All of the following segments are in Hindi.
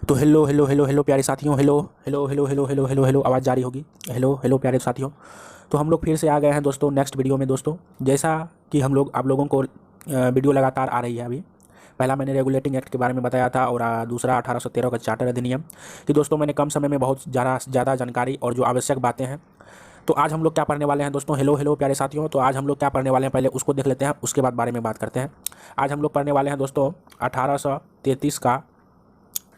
तो हेलो हेलो हेलो हेलो प्यारे साथियों, hello hello hello hello hello hello hello, आवाज़ जारी होगी। हेलो हेलो प्यारे साथियों, तो हम लोग फिर से आ गए हैं दोस्तों नेक्स्ट वीडियो में। दोस्तों जैसा कि हम लोग आप लोगों को वीडियो लगातार आ रही है। अभी पहला मैंने रेगुलेटिंग एक्ट के बारे में बताया था और दूसरा 1813 का चार्टर अधिनियम कि दोस्तों मैंने कम समय में बहुत ज़्यादा जानकारी और जो आवश्यक बातें हैं। तो आज हम लोग क्या पढ़ने वाले हैं दोस्तों, हेलो हेलो प्यारे साथियों, तो आज हम लोग क्या पढ़ने वाले हैं पहले उसको देख लेते हैं, उसके बाद बारे में बात करते हैं। आज हम लोग पढ़ने वाले हैं दोस्तों 1833 का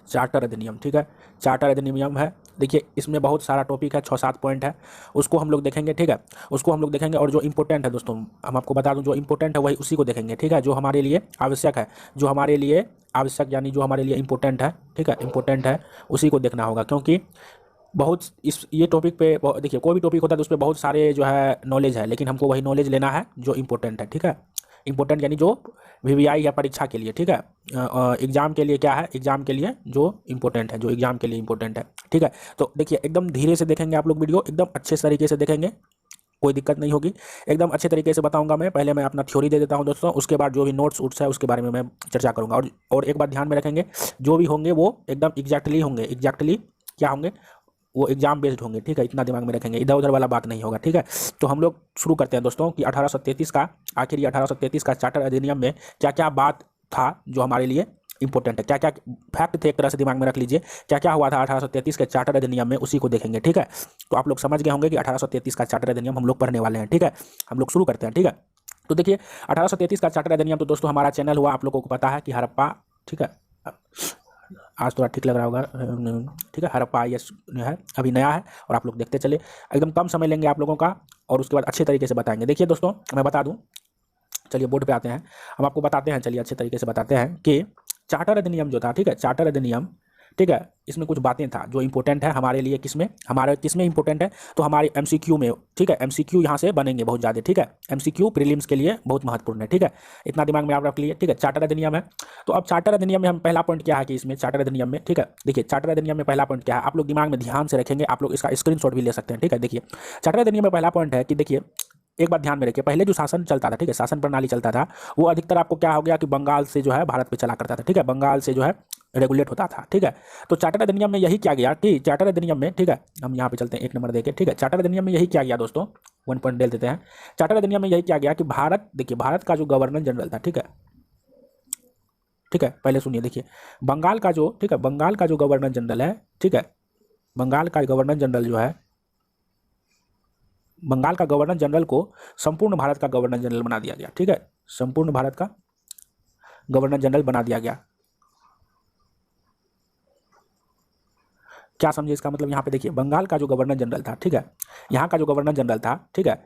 चार्टर अधिनियम। ठीक है, चार्टर अधिनियम है। देखिए इसमें बहुत सारा टॉपिक है, 6-7 पॉइंट है, उसको हम लोग देखेंगे। ठीक है, उसको हम लोग देखेंगे और जो इंपॉर्टेंट है दोस्तों, हम आपको बता दूं जो इंपॉर्टेंट है वही उसी को देखेंगे। ठीक है, जो हमारे लिए आवश्यक है, जो हमारे लिए आवश्यक यानी जो हमारे लिए इंपॉर्टेंट है, ठीक है, इंपॉर्टेंट है उसी को देखना होगा। क्योंकि बहुत इस ये टॉपिक पे देखिए कोई भी टॉपिक होता है तो उस पर बहुत सारे जो है नॉलेज है, लेकिन हमको वही नॉलेज लेना है जो इंपॉर्टेंट है। ठीक है, इंपॉर्टेंट यानी जो वीवीआई या परीक्षा के लिए, ठीक है, एग्जाम के लिए क्या है, एग्जाम के लिए जो इंपॉर्टेंट है, जो एग्जाम के लिए इंपॉर्टेंट है। ठीक है, तो देखिए एकदम धीरे से देखेंगे आप लोग वीडियो, एकदम अच्छे तरीके से देखेंगे, कोई दिक्कत नहीं होगी, एकदम अच्छे तरीके से बताऊंगा मैं। पहले मैं अपना थ्योरी दे देता हूं दोस्तों, उसके बाद जो भी नोट्स उट्स है उसके बारे में मैं चर्चा करूंगा। और एक बात ध्यान में रखेंगे, जो भी होंगे वो एकदम एग्जैक्टली होंगे, एग्जैक्टली क्या होंगे, वो एग्जाम बेस्ड होंगे। ठीक है, इतना दिमाग में रखेंगे, इधर उधर वाला बात नहीं होगा। ठीक है, तो हम लोग शुरू करते हैं दोस्तों कि 1833 का, आखिर ये 1833 का चार्टर अधिनियम में क्या क्या बात था जो हमारे लिए इंपॉर्टेंट है, क्या क्या फैक्ट थे, एक तरह से दिमाग में रख लीजिए, क्या क्या हुआ था 1833 के चार्टर अधिनियम में, उसी को देखेंगे। ठीक है, तो आप लोग समझ गए होंगे कि 1833 का चार्टर अधिनियम हम लोग पढ़ने वाले हैं। ठीक है, हम लोग शुरू करते हैं। ठीक है, तो देखिए 1833 का चार्टर अधिनियम, तो दोस्तों हमारा चैनल हुआ, आप लोगों को पता है कि हड़प्पा, ठीक है, आज थोड़ा ठीक लग रहा होगा, ठीक है, हड़प्पा आईएएस है, अभी नया है और आप लोग देखते चले, एकदम कम समय लेंगे आप लोगों का और उसके बाद अच्छे तरीके से बताएंगे। देखिए दोस्तों मैं बता दूं, चलिए बोर्ड पे आते हैं, हम आपको बताते हैं, चलिए अच्छे तरीके से बताते हैं कि चार्टर अधिनियम जो था, ठीक है, चार्टर अधिनियम, ठीक है, इसमें कुछ बातें था जो इंपॉर्टेंट है हमारे लिए, किसमें, हमारे किसमें इंपॉर्टेंट है, तो हमारे एमसीक्यू में। ठीक है, एमसीक्यू यहाँ से बनेंगे बहुत ज़्यादा। ठीक है, एमसीक्यू प्रीलिम्स के लिए बहुत महत्वपूर्ण है। ठीक है, इतना दिमाग में आप रख लिए। ठीक है, चार्टर अधिनियम है, तो अब चार्टर अधिनियम में हम पहला पॉइंट क्या है कि इसमें चार्टर अधिनियम में, ठीक है, देखिए चार्टर अधिनियम में पहला पॉइंट क्या है, आप लोग दिमाग में ध्यान से रखेंगे, आप लोग इसका स्क्रीनशॉट भी ले सकते हैं। ठीक है, देखिए चार्टर अधिनियम में पहला पॉइंट है कि देखिए एक बात ध्यान में रखिए, पहले जो शासन चलता था, ठीक है, शासन प्रणाली चलता था, वो अधिकतर आपको क्या हो गया कि बंगाल से जो है भारत पे चला करता था। ठीक है, बंगाल से जो है रेगुलेट होता था। ठीक है, तो चार्टर अधिनियम में यही क्या गया कि चार्टर अधिनियम में, ठीक है, हम यहाँ पे चलते हैं 1 नंबर देके। ठीक है, चार्टर अधिनियम में यही क्या गया दोस्तों, 1 पॉइंट दे देते हैं। चार्टर अधिनियम में यही क्या गया कि भारत, देखिए भारत का जो गवर्नर जनरल था, ठीक है, ठीक है, पहले सुनिए, देखिए बंगाल का जो, ठीक है, बंगाल का जो गवर्नर जनरल है, ठीक है, बंगाल का गवर्नर जनरल जो है, बंगाल का गवर्नर जनरल को संपूर्ण भारत का गवर्नर जनरल बना दिया गया। ठीक है, संपूर्ण भारत का गवर्नर जनरल बना दिया गया। क्या समझे इसका मतलब, यहाँ पे देखिए बंगाल का जो गवर्नर जनरल था, ठीक है, यहाँ का जो गवर्नर जनरल था, ठीक है,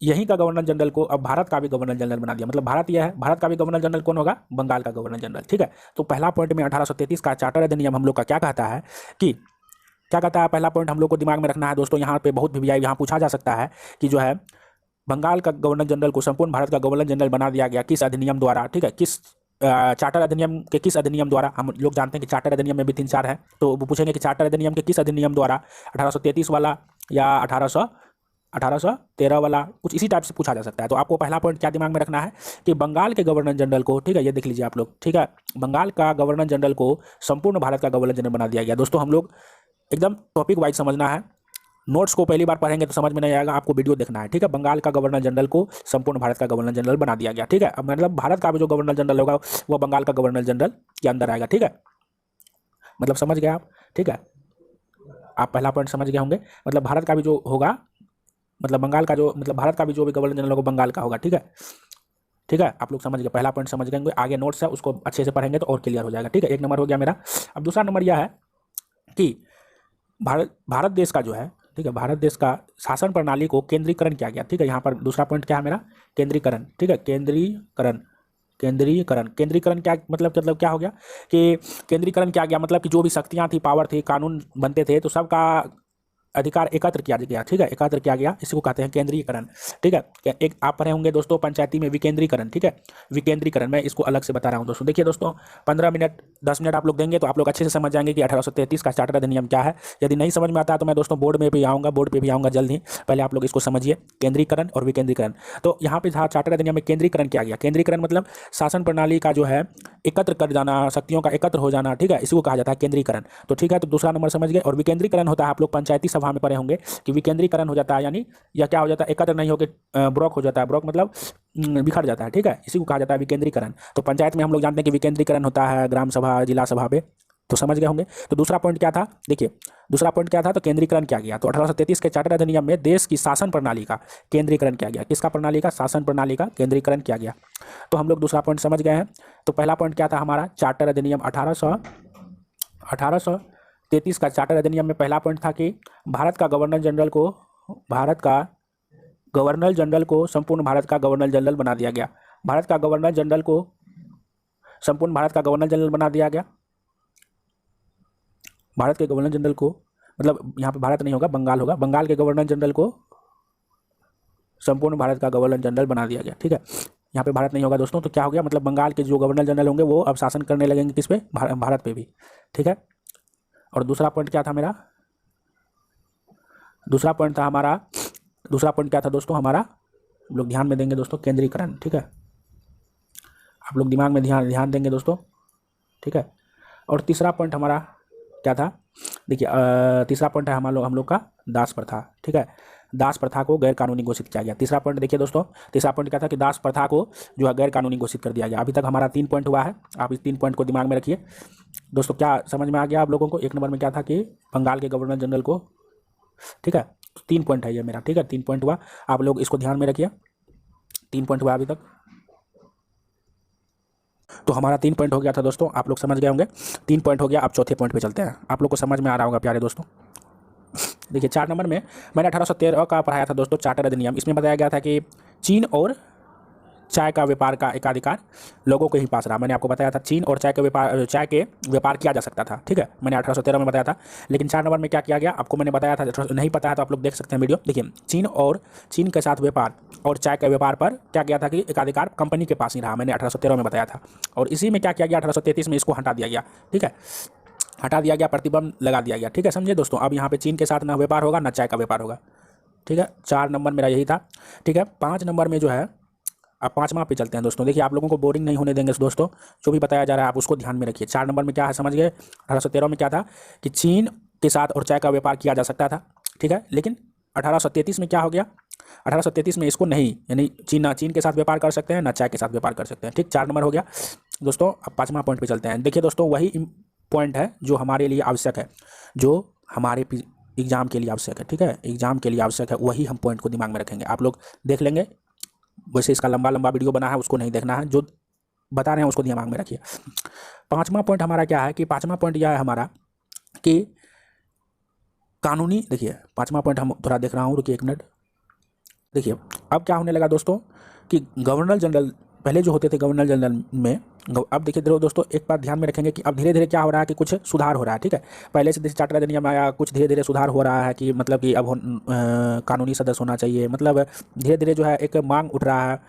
यहीं का गवर्नर जनरल को अब भारत का भी गवर्नर जनरल बना दिया। मतलब भारत यह है, भारत का भी गवर्नर जनरल कौन होगा, बंगाल का गवर्नर जनरल। ठीक है, तो पहला पॉइंट में 1833 का चार्टर अधिनियम हम लोग का क्या कहता है कि, क्या कहता है, पहला पॉइंट हम लोग को दिमाग में रखना है दोस्तों, यहाँ पे बहुत वीवीआई यहाँ पूछा जा सकता है कि जो है बंगाल का गवर्नर जनरल को संपूर्ण भारत का गवर्नर जनरल बना दिया गया, किस अधिनियम द्वारा। ठीक है, किस चार्टर अधिनियम के किस अधिनियम द्वारा, हम लोग जानते हैं कि चार्टर अधिनियम में भी 3-4 है, तो वो पूछेंगे कि चार्टर अधिनियम के किस अधिनियम द्वारा, 1833 वाला या 1813 वाला, कुछ इसी टाइप से पूछा जा सकता है। तो आपको पहला पॉइंट क्या दिमाग में रखना है कि बंगाल के गवर्नर जनरल को, ठीक है, ये देख लीजिए आप लोग, ठीक है, बंगाल का गवर्नर जनरल को संपूर्ण भारत का गवर्नर जनरल बना दिया गया। दोस्तों हम लोग एकदम टॉपिक वाइज समझना है, नोट्स को पहली बार पढ़ेंगे तो समझ में नहीं आएगा, आपको वीडियो देखना है। ठीक है, बंगाल का गवर्नर जनरल को संपूर्ण भारत का गवर्नर जनरल बना दिया गया। ठीक है, अब मतलब भारत का भी जो गवर्नर जनरल होगा वो बंगाल का गवर्नर जनरल के अंदर आएगा। ठीक है, मतलब समझ गए आप। ठीक है, आप पहला पॉइंट समझ गए होंगे, मतलब भारत का भी जो होगा, मतलब बंगाल का जो, मतलब भारत का भी जो भी गवर्नर जनरल होगा बंगाल का होगा। ठीक है, ठीक है, आप लोग समझ गए, पहला पॉइंट समझ गए, आगे नोट्स है उसको अच्छे से पढ़ेंगे तो और क्लियर हो जाएगा। ठीक है, 1 नंबर हो गया मेरा। अब दूसरा नंबर यह है कि भारत देश का जो है, ठीक है, भारत देश का शासन प्रणाली को केंद्रीकरण किया गया। ठीक है, यहाँ पर दूसरा पॉइंट क्या है मेरा, केंद्रीकरण। ठीक है, केंद्रीकरण, केंद्रीकरण, केंद्रीकरण क्या मतलब क्या हो गया कि केंद्रीकरण क्या गया, मतलब कि जो भी शक्तियाँ थी, पावर थी, कानून बनते थे, तो सबका अधिकार एकत्र किया गया। ठीक है, एकत्र किया गया, इसी को कहते हैं केंद्रीकरण। ठीक है, एक आप पढ़े होंगे दोस्तों पंचायती में विकेंद्रीकरण। ठीक है, विकेंद्रीकरण, मैं इसको अलग से बता रहा हूँ दोस्तों। देखिए दोस्तों 15 मिनट 10 मिनट आप लोग देंगे तो आप लोग अच्छे से समझ जाएंगे कि 1833 का चार्टर अधिनियम क्या है। यदि नहीं समझ में आता है तो मैं दोस्तों बोर्ड में भी आऊँगा, बोर्ड पर भी आऊँगा जल्द ही, पहले आप लोग इसको समझिए, केंद्रीकरण और विकेंद्रीकरण। तो यहाँ पे था चार्टर अधिनियम में केंद्रीकरण किया गया। केंद्रीकरण मतलब शासन प्रणाली का जो है एकत्र कर जाना, शक्तियों का एकत्र हो जाना, ठीक है, इसी को कहा जाता है केंद्रीकरण। तो ठीक है, तो दूसरा नंबर समझ गए। और विकेंद्रीकरण होता है, आप लोग पंचायती सभा में पढ़े होंगे कि विकेंद्रीकरण हो जाता है, यानी यह क्या हो जाता है, एकत्र नहीं होकर ब्लॉक हो जाता है। ब्लॉक मतलब बिखर जाता है, ठीक है, इसी को कहा जाता है विकेंद्रीकरण। तो पंचायत में हम लोग जानते हैं कि विकेंद्रीकरण होता है ग्राम सभा, जिला सभा पे, तो समझ गए होंगे। तो दूसरा पॉइंट क्या था, देखिए दूसरा पॉइंट क्या था, तो केंद्रीकरण किया गया। तो 1833 के चार्टर अधिनियम में देश की शासन प्रणाली का केंद्रीकरण किया गया। किसका प्रणाली का, शासन प्रणाली का केंद्रीकरण किया गया। तो हम लोग दूसरा पॉइंट समझ गए हैं। तो पहला पॉइंट क्या था हमारा, चार्टर अधिनियम 1833 का चार्टर अधिनियम में पहला पॉइंट था कि भारत का गवर्नर जनरल को संपूर्ण भारत का गवर्नर जनरल बना दिया गया। भारत का गवर्नर जनरल को संपूर्ण भारत का गवर्नर जनरल बना दिया गया। भारत के गवर्नर जनरल को, मतलब यहाँ पे भारत नहीं होगा, बंगाल होगा, बंगाल के गवर्नर जनरल को संपूर्ण भारत का गवर्नर जनरल बना दिया गया, ठीक है। यहाँ पे भारत नहीं होगा दोस्तों, तो क्या हो गया, मतलब बंगाल के जो गवर्नर जनरल होंगे वो अब शासन करने लगेंगे किस पे, भारत पे भी, ठीक है। और दूसरा पॉइंट क्या था मेरा, दूसरा पॉइंट क्या था दोस्तों हमारा, हम लोग ध्यान में देंगे दोस्तों, केंद्रीकरण, ठीक है। आप लोग दिमाग में ध्यान देंगे दोस्तों, ठीक है। और तीसरा पॉइंट हमारा क्या था, देखिए तीसरा पॉइंट है हम लोग का दास प्रथा, ठीक है। दास प्रथा को गैर कानूनी घोषित किया गया। तीसरा पॉइंट देखिए दोस्तों, तीसरा पॉइंट क्या था कि दास प्रथा को जो है गैर कानूनी घोषित कर दिया गया। अभी तक हमारा 3 पॉइंट हुआ है, आप इस 3 पॉइंट को दिमाग में रखिए दोस्तों। क्या समझ में आ गया आप लोगों को। एक नंबर में क्या था कि बंगाल के गवर्नर जनरल को, ठीक है, 3 पॉइंट है ये मेरा, ठीक है, 3 पॉइंट हुआ, आप लोग इसको ध्यान में रखिए। 3 पॉइंट हुआ अभी तक, तो हमारा 3 पॉइंट हो गया था दोस्तों, आप लोग समझ गए होंगे। 3 पॉइंट हो गया, अब चौथे पॉइंट पे चलते हैं। आप लोग को समझ में आ रहा होगा प्यारे दोस्तों। देखिए 4 नंबर में मैंने 1813 का पढ़ाया था दोस्तों, चार्टर अधिनियम। इसमें बताया गया था कि चीन और चाय का व्यापार का एकाधिकार लोगों के ही पास रहा। मैंने आपको बताया था चीन और चाय के व्यापार किया जा सकता था, ठीक है, मैंने 1813 में बताया था। लेकिन 4 नंबर में क्या किया गया आपको मैंने बताया था, नहीं पता है तो आप लोग देख सकते हैं वीडियो। देखिए चीन के साथ व्यापार और चाय के व्यापार पर क्या किया था कि एकाधिकार कंपनी के पास ही रहा, मैंने 1813 में बताया था। और इसी में क्या किया गया, 1833 में इसको हटा दिया गया, ठीक है, हटा दिया गया, प्रतिबंध लगा दिया गया, ठीक है, समझे दोस्तों। अब यहाँ पे चीन के साथ ना व्यापार होगा ना चाय का व्यापार होगा, ठीक है। 4 नंबर मेरा यही था, ठीक है। 5 नंबर में जो है, अब 5वां पे चलते हैं दोस्तों। देखिए आप लोगों को बोरिंग नहीं होने देंगे दोस्तों, जो भी बताया जा रहा है आप उसको ध्यान में रखिए। 4 नंबर में क्या है समझ गए। 1813 में क्या था कि चीन के साथ और चाय का व्यापार किया जा सकता था, ठीक है। लेकिन 1833 में क्या हो गया, 1833 में इसको नहीं, यानी चीन के साथ व्यापार कर सकते हैं ना चाय के साथ व्यापार कर सकते हैं, ठीक। 4 नंबर हो गया दोस्तों। अब 5वां पॉइंट पे चलते हैं। देखिए दोस्तों वही पॉइंट है जो हमारे लिए आवश्यक है, जो हमारे एग्जाम के लिए आवश्यक है, ठीक है, एग्जाम के लिए आवश्यक है, वही हम पॉइंट को दिमाग में रखेंगे। आप लोग देख लेंगे, वैसे इसका लंबा वीडियो बना है, उसको नहीं देखना है, जो बता रहे हैं उसको दिमाग में रखिए। 5वां पॉइंट हमारा क्या है कि 5वां पॉइंट यह है हमारा कि कानूनी, देखिए 5वां पॉइंट हम थोड़ा देख रहा हूँ, रुकिए 1 मिनट। देखिए अब क्या होने लगा दोस्तों कि गवर्नर जनरल पहले जो होते थे गवर्नर जनरल में, अब देखिए दोस्तों एक बात ध्यान में रखेंगे कि अब धीरे धीरे क्या हो रहा है कि कुछ सुधार हो रहा है, ठीक है। पहले से चार्टर अधिनियम आया, कुछ धीरे धीरे सुधार हो रहा है कि मतलब कि अब कानूनी सदस्य होना चाहिए, मतलब धीरे धीरे जो है एक मांग उठ रहा है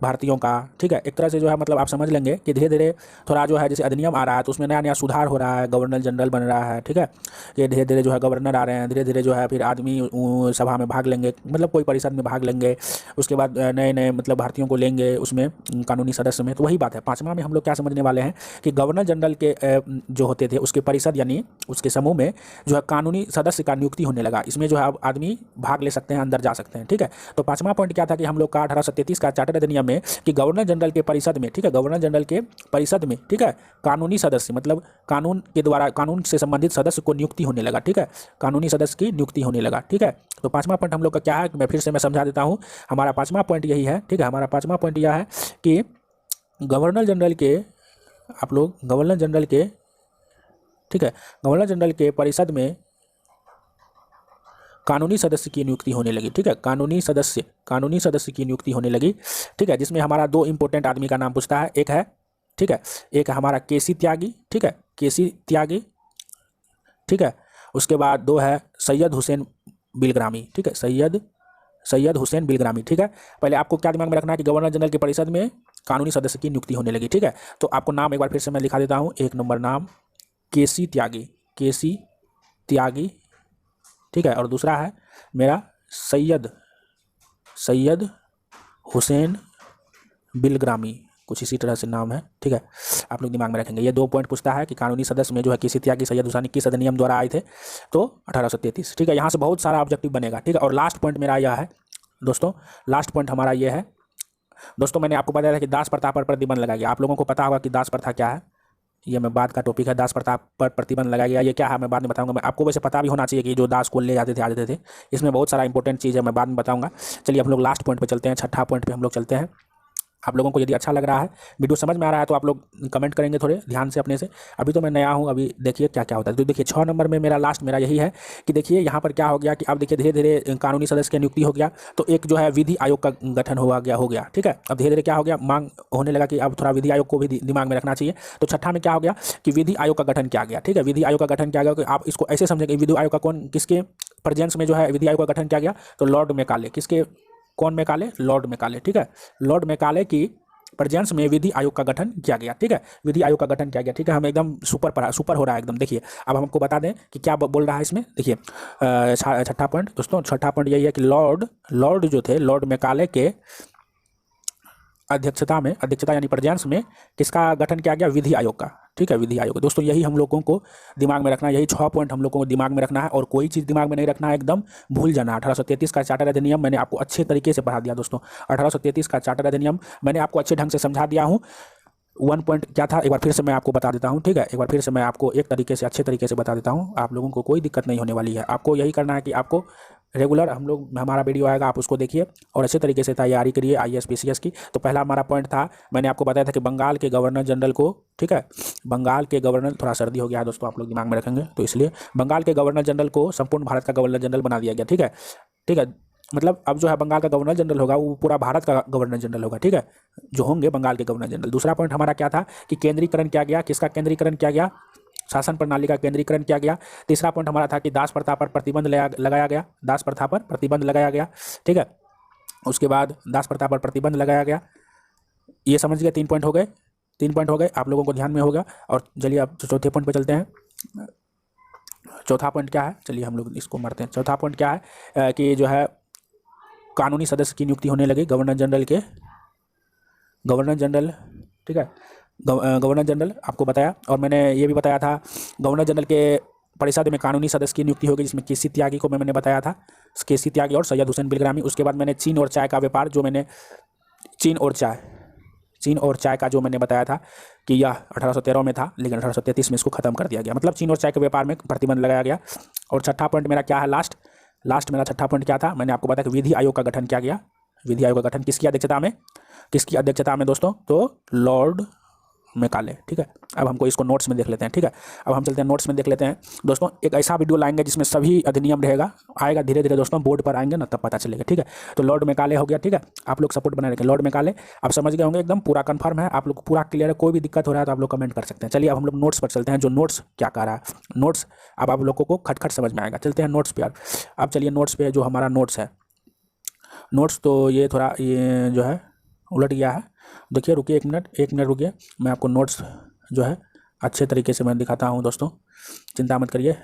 भारतीयों का, ठीक है। एक तरह से जो है मतलब आप समझ लेंगे कि धीरे धीरे थोड़ा जो है जैसे अधिनियम आ रहा है तो उसमें नया नया सुधार हो रहा है, गवर्नर जनरल बन रहा है, ठीक है। ये धीरे धीरे जो है गवर्नर आ रहे हैं, धीरे धीरे जो है फिर आदमी सभा में भाग लेंगे, मतलब कोई परिषद में भाग लेंगे, उसके बाद नए नए मतलब भारतीयों को लेंगे उसमें कानूनी सदस्य में। तो वही बात है 5वां में हम लोग क्या समझने वाले हैं कि गवर्नर जनरल के जो होते थे उसके परिषद यानी उसके समूह में जो है कानूनी सदस्य का नियुक्ति होने लगा। इसमें जो है अब आदमी भाग ले सकते हैं, अंदर जा सकते हैं, ठीक है। तो 5वां पॉइंट क्या था कि हम लोग का 1833 का चार्टर अधिनियम में कि गवर्नर जनरल के परिषद में, ठीक है, गवर्नर जनरल के परिषद में, ठीक है, कानूनी सदस्य मतलब कानून के द्वारा कानून से संबंधित सदस्य को नियुक्ति होने लगा, ठीक है, कानूनी सदस्य की नियुक्ति होने लगा, ठीक है। तो 5वां पॉइंट हम लोग का क्या है, मैं फिर से समझा देता हूँ। हमारा 5वां पॉइंट यही है, ठीक है, हमारा 5वां पॉइंट यह है कि गवर्नर जनरल के, आप लोग गवर्नर जनरल के, ठीक है, गवर्नर जनरल के परिषद में कानूनी सदस्य की नियुक्ति होने लगी, ठीक है, कानूनी सदस्य की नियुक्ति होने लगी, ठीक है। जिसमें हमारा 2 इंपॉर्टेंट आदमी का नाम पूछता है, एक है, ठीक है, एक है हमारा केसी त्यागी, ठीक है, केसी त्यागी, ठीक है। उसके बाद 2 है सैयद हुसैन बिलग्रामी, ठीक है, सैयद हुसैन बिलग्रामी, ठीक है। पहले आपको क्या दिमाग में रखना है कि गवर्नर जनरल की परिषद में कानूनी सदस्य की नियुक्ति होने लगी, ठीक है। तो आपको नाम एक बार फिर से मैं लिखा देता हूँ। 1 नंबर नाम केसी त्यागी, ठीक है। और दूसरा है मेरा सैयद हुसैन बिलग्रामी, कुछ इसी तरह से नाम है, ठीक है, आप लोग दिमाग में रखेंगे। ये 2 पॉइंट पूछता है कि कानूनी सदस्य में जो है किसी त्यागी सैयद हुसैन किस अधिनियम द्वारा आए थे, तो 1833, ठीक है। यहाँ से बहुत सारा ऑब्जेक्टिव बनेगा, ठीक है। और लास्ट पॉइंट मेरा यह है दोस्तों, लास्ट पॉइंट हमारा ये है दोस्तों, मैंने आपको बताया था कि दास प्रथा पर प्रतिबंध लगाया गया। आप लोगों को पता होगा कि दास प्रथा क्या है, ये मैं बाद का टॉपिक है। दास प्रथा पर प्रतिबंध लगाया गया, ये क्या है मैं बाद में बताऊंगा। मैं आपको वैसे पता भी होना चाहिए कि जो दास को ले जाते थे आ जाते थे, इसमें बहुत सारा इंपॉर्टेंट चीज़ है, मैं बाद में बताऊंगा। चलिए हम लोग लास्ट पॉइंट पे चलते हैं, छठा पॉइंट पे हम लोग चलते हैं। आप लोगों को यदि अच्छा लग रहा है, वीडियो समझ में आ रहा है, तो आप लोग कमेंट करेंगे थोड़े ध्यान से अपने से। अभी तो मैं नया हूँ, अभी देखिए क्या क्या होता है। तो देखिए 6 नंबर में मेरा लास्ट मेरा यही है कि देखिए यहाँ पर क्या हो गया कि अब देखिए धीरे धीरे कानूनी सदस्य की नियुक्ति हो गया, तो एक जो है विधि आयोग का गठन हो गया, ठीक है। अब धीरे धीरे क्या हो गया, मांग होने लगा कि अब थोड़ा विधि आयोग को भी दिमाग में रखना चाहिए। तो छठा में क्या हो गया कि विधि आयोग का गठन किया गया, ठीक है। विधि आयोग का गठन किया गया कि आप इसको ऐसे समझेंगे, विधि आयोग का कौन किसके प्रेजेंस में जो है विधि आयोग का गठन किया गया, तो लॉर्ड मैकाले, किसके, कौन मैकाले, लॉर्ड मैकाले, ठीक है। लॉर्ड मैकाले की प्रेजेंस में विधि आयोग का गठन किया गया, ठीक है। विधि आयोग का गठन किया गया, ठीक है। हम एकदम सुपर हो रहा है एकदम। देखिए अब हमको बता दें कि क्या बोल रहा है इसमें। देखिए छठा पॉइंट दोस्तों, छठा पॉइंट यही है कि लॉर्ड जो थे, लॉर्ड मैकाले के अध्यक्षता यानी प्रेजेंस में किसका गठन किया गया, विधि आयोग का, ठीक है, विधि आयोग। दोस्तों यही हम लोगों को दिमाग में रखना है, यही 6 पॉइंट हम लोगों को दिमाग में रखना है, और कोई चीज़ दिमाग में नहीं रखना है, एकदम भूल जाना। 1833 का चार्टर अधिनियम मैंने आपको अच्छे तरीके से पढ़ा दिया दोस्तों। 1833 का चार्टर अधिनियम मैंने आपको अच्छे ढंग से समझा दिया हूँ। 1 पॉइंट क्या था एक बार फिर से मैं आपको बता देता हूँ, ठीक है। एक बार फिर से मैं आपको एक तरीके से अच्छे तरीके से बता देता हूँ, आप लोगों को कोई दिक्कत नहीं होने वाली है। आपको यही करना है कि आपको रेगुलर हमारा वीडियो आएगा, आप उसको देखिए और अच्छे तरीके से तैयारी करिए IAS PCS की। तो पहला हमारा पॉइंट था, मैंने आपको बताया था कि बंगाल के गवर्नर जनरल को, ठीक है, बंगाल के गवर्नर, थोड़ा सर्दी हो गया है दोस्तों, आप लोग दिमाग में रखेंगे, तो इसलिए बंगाल के गवर्नर जनरल को संपूर्ण भारत का गवर्नर जनरल बना दिया गया, ठीक है, ठीक है। मतलब अब जो है बंगाल का गवर्नर जनरल होगा वो पूरा भारत का गवर्नर जनरल होगा, ठीक है, जो होंगे बंगाल के गवर्नर जनरल। दूसरा पॉइंट हमारा क्या था कि केंद्रीकरण किया गया, किसका केंद्रीकरण किया गया, शासन प्रणाली का केंद्रीकरण किया गया। तीसरा पॉइंट हमारा था कि दास प्रथा पर प्रतिबंध लगाया गया, दास प्रथा पर प्रतिबंध लगाया गया, ठीक है। उसके बाद दास प्रथा पर प्रतिबंध लगाया गया, ये समझ गए, 3 पॉइंट हो गए, 3 पॉइंट हो गए, आप लोगों को ध्यान में होगा। और चलिए अब चौथे पॉइंट पे चलते हैं। चौथा पॉइंट क्या है, चलिए हम लोग इसको मारते हैं। चौथा पॉइंट क्या है कि जो है कानूनी सदस्य की नियुक्ति होने लगी गवर्नर जनरल, ठीक है, गवर्नर जनरल आपको बताया। और मैंने ये भी बताया था गवर्नर जनरल के परिषद में कानूनी सदस्य की नियुक्ति होगी, जिसमें केसी त्यागी को मैंने बताया था, केसी त्यागी और सैयद हुसैन बिलग्रामी। उसके बाद मैंने चीन और चाय का व्यापार, जो मैंने चीन और चाय का जो मैंने बताया था कि यह 1813 में था, लेकिन 1833 में इसको खत्म कर दिया गया, मतलब चीन और चाय के व्यापार में प्रतिबंध लगाया गया। और छठा पॉइंट मेरा क्या है, लास्ट मेरा छठा पॉइंट क्या था, मैंने आपको बताया कि विधि आयोग का गठन किया गया। विधि आयोग का गठन किसकी अध्यक्षता में दोस्तों, तो लॉर्ड मैकाले, ठीक है। अब हमको इसको नोट्स में देख लेते हैं, ठीक है। अब हम चलते हैं नोट्स में देख लेते हैं दोस्तों। एक ऐसा वीडियो लाएंगे जिसमें सभी अधिनियम आएगा धीरे धीरे दोस्तों, बोर्ड पर आएंगे ना तब पता चलेगा, ठीक है। तो लॉर्ड मैकाले हो गया, ठीक है, आप लोग सपोर्ट बना रखें। लॉर्ड मैकाले आप समझ गए होंगे, एकदम पूरा कंफर्म है, आप लोग पूरा क्लियर है, कोई भी दिक्कत हो रहा है तो आप लोग कमेंट कर सकते हैं। चलिए अब हम लोग नोट्स पर चलते हैं, जो नोट्स क्या कह रहा है, नोट्स अब आप लोगों को खटखट समझ में आएगा। चलते हैं नोट्स पे यार। अब चलिए नोट्स पे, जो हमारा नोट्स है, नोट्स तो ये थोड़ा ये जो है उलट गया है, देखिए रुकिए एक मिनट रुकिए, मैं आपको नोट्स जो है अच्छे तरीके से मैं दिखाता हूँ दोस्तों, चिंता मत करिए।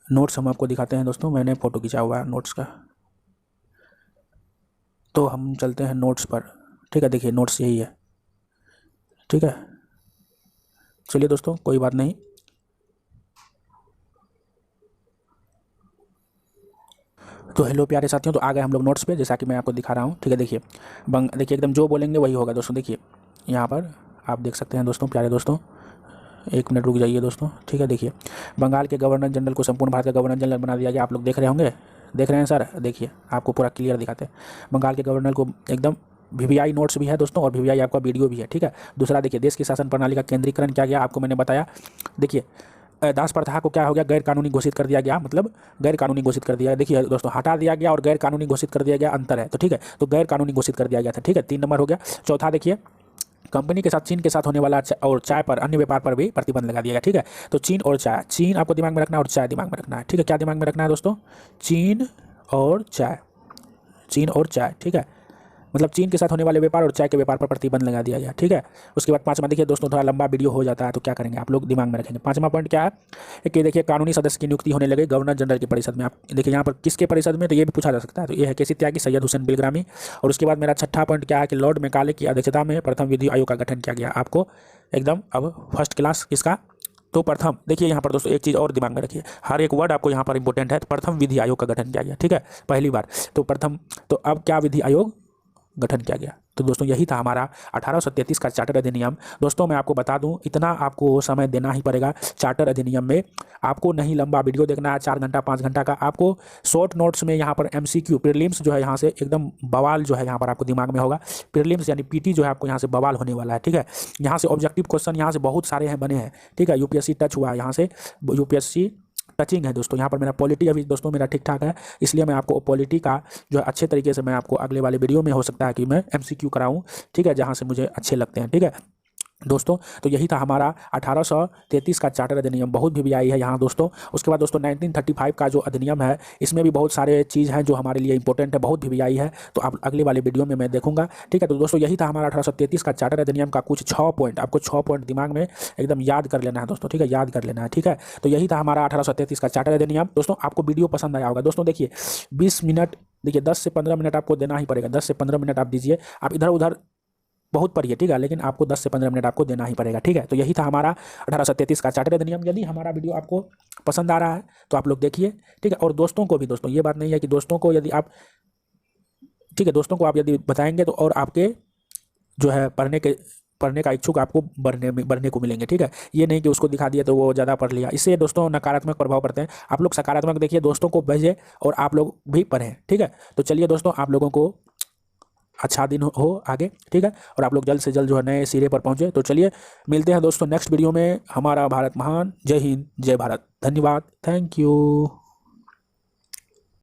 नोट्स हम आपको दिखाते हैं दोस्तों, मैंने फ़ोटो खींचा हुआ है नोट्स का। तो हम चलते हैं नोट्स पर, ठीक है। देखिए नोट्स यही है, ठीक है। चलिए दोस्तों कोई बात नहीं, तो हेलो प्यारे साथियों, तो आ गए हम लोग नोट्स पे, जैसा कि मैं आपको दिखा रहा हूँ, ठीक है। देखिए देखिए एकदम जो बोलेंगे वही होगा दोस्तों। देखिए यहाँ पर आप देख सकते हैं दोस्तों, प्यारे दोस्तों, एक मिनट रुक जाइए दोस्तों, ठीक है। देखिए बंगाल के गवर्नर जनरल को संपूर्ण भारत का गवर्नर जनरल बना दिया गया, आप लोग देख रहे होंगे, देख रहे हैं सर, देखिए आपको पूरा क्लियर दिखाते हैं। बंगाल के गवर्नर को एकदम VVI नोट्स भी है दोस्तों, और VVI आपका वीडियो भी है, ठीक है। दूसरा देखिए देश की शासन प्रणाली का केंद्रीकरण किया गया, आपको मैंने बताया। देखिए दास प्रथा को क्या हो गया, गैर कानूनी घोषित कर दिया गया, मतलब गैर कानूनी घोषित कर दिया। देखिए दोस्तों हटा दिया गया और गैर कानूनी घोषित कर दिया गया, अंतर है, तो ठीक है। तो गैर कानूनी घोषित कर दिया गया था, ठीक है, 3 नंबर हो गया। चौथा देखिए कंपनी के साथ चीन के साथ होने वाला और चाय पर अन्य व्यापार पर भी प्रतिबंध लगा दिया गया, ठीक है। तो चीन और चाय, चीन आपको दिमाग में रखना है और चाय दिमाग में रखना है, ठीक है। क्या दिमाग में रखना है दोस्तों, चीन और चाय, ठीक है। मतलब चीन के साथ होने वाले व्यापार और चाय के व्यापार पर प्रतिबंध लगा दिया गया। ठीक है, उसके बाद पाँचवा देखिए दोस्तों, थोड़ा लंबा वीडियो हो जाता है तो क्या करेंगे आप लोग दिमाग में रखेंगे। पाँचवा पॉइंट क्या है कि देखिए कानूनी सदस्य की नियुक्ति होने लगे गवर्नर जनरल की परिषद में। आप देखिए यहाँ पर किसके परिषद में, तो ये भी पूछा जा सकता है। तो ये है केसी त्यागी, सैयद हुसैन बिलग्रामी। और उसके बाद मेरा छठा पॉइंट क्या है कि लॉर्ड मैकाले की अध्यक्षता में प्रथम विधि आयोग का गठन किया गया। आपको एकदम अब फर्स्ट क्लास किसका, तो प्रथम, देखिए यहाँ पर दोस्तों एक चीज़ और दिमाग में रखिए, हर एक वर्ड आपको यहाँ पर इंपॉर्टेंट है। तो प्रथम विधि आयोग का गठन किया गया। ठीक है, पहली बार तो प्रथम, तो अब क्या विधि आयोग गठन किया गया। तो दोस्तों यही था हमारा 1833 का चार्टर अधिनियम। दोस्तों मैं आपको बता दूं, इतना आपको समय देना ही पड़ेगा चार्टर अधिनियम में। आपको नहीं लंबा वीडियो देखना है 4 घंटा 5 घंटा का, आपको शॉर्ट नोट्स में यहाँ पर MCQ प्रीलिम्स जो है यहाँ से एकदम बवाल जो है यहाँ पर आपको दिमाग में होगा। प्रीलिम्स यानी PT जो है आपको यहाँ से बवाल होने वाला है। ठीक है, यहाँ से ऑब्जेक्टिव क्वेश्चन यहाँ से बहुत सारे हैं बने हैं। ठीक है, UPSC टच हुआ है, यहाँ से UPSC टचिंग है दोस्तों। यहाँ पर मेरा पॉलिटी अभी दोस्तों मेरा ठीक ठाक है, इसलिए मैं आपको पॉलिटी का जो है अच्छे तरीके से मैं आपको अगले वाले वीडियो में हो सकता है कि मैं MCQ कराऊं। ठीक है, जहाँ से मुझे अच्छे लगते हैं। ठीक है दोस्तों, तो यही था हमारा 1833 का चार्टर अधिनियम। बहुत VVI है यहाँ दोस्तों। उसके बाद दोस्तों 1935 का जो अधिनियम है, इसमें भी बहुत सारे चीज़ हैं जो हमारे लिए इंपॉर्टेंट है, बहुत VVI है। तो आप अगले वाले वीडियो में मैं देखूंगा। ठीक है, तो दोस्तों यही था हमारा 1833 का चार्टर अधिनियम का कुछ 6 पॉइंट। आपको 6 पॉइंट दिमाग में एकदम याद कर लेना है दोस्तों। ठीक है, याद कर लेना है। ठीक है, तो यही था हमारा 1833 का चार्टर अधिनियम। दोस्तों आपको वीडियो पसंद आया होगा। दोस्तों देखिए 20 मिनट, देखिए 10 से 15 मिनट आपको देना ही पड़ेगा। 10 से 15 मिनट आप दीजिए, आप इधर उधर बहुत पढ़िए। ठीक है, लेकिन आपको 10 से 15 मिनट आपको देना ही पड़ेगा। ठीक है, तो यही था हमारा 1833 का चार्टर अधिनियम। यदि हमारा वीडियो आपको पसंद आ रहा है तो आप लोग देखिए। ठीक है, और दोस्तों को भी, दोस्तों ये बात नहीं है कि दोस्तों को यदि आप, ठीक है, दोस्तों को आप यदि बताएंगे तो और आपके जो है पढ़ने का इच्छुक आपको बढ़ने को मिलेंगे। ठीक है, ये नहीं कि उसको दिखा दिया तो वो ज़्यादा पढ़ लिया, इससे दोस्तों नकारात्मक प्रभाव पड़ते हैं। आप लोग सकारात्मक देखिए, दोस्तों को भेजें और आप लोग भी पढ़ें। ठीक है, तो चलिए दोस्तों, आप लोगों को अच्छा दिन हो आगे। ठीक है, और आप लोग जल्द से जल्द जो है नए सिरे पर पहुंचे। तो चलिए मिलते हैं दोस्तों नेक्स्ट वीडियो में। हमारा भारत महान। जय हिंद, जय भारत, धन्यवाद, थैंक यू।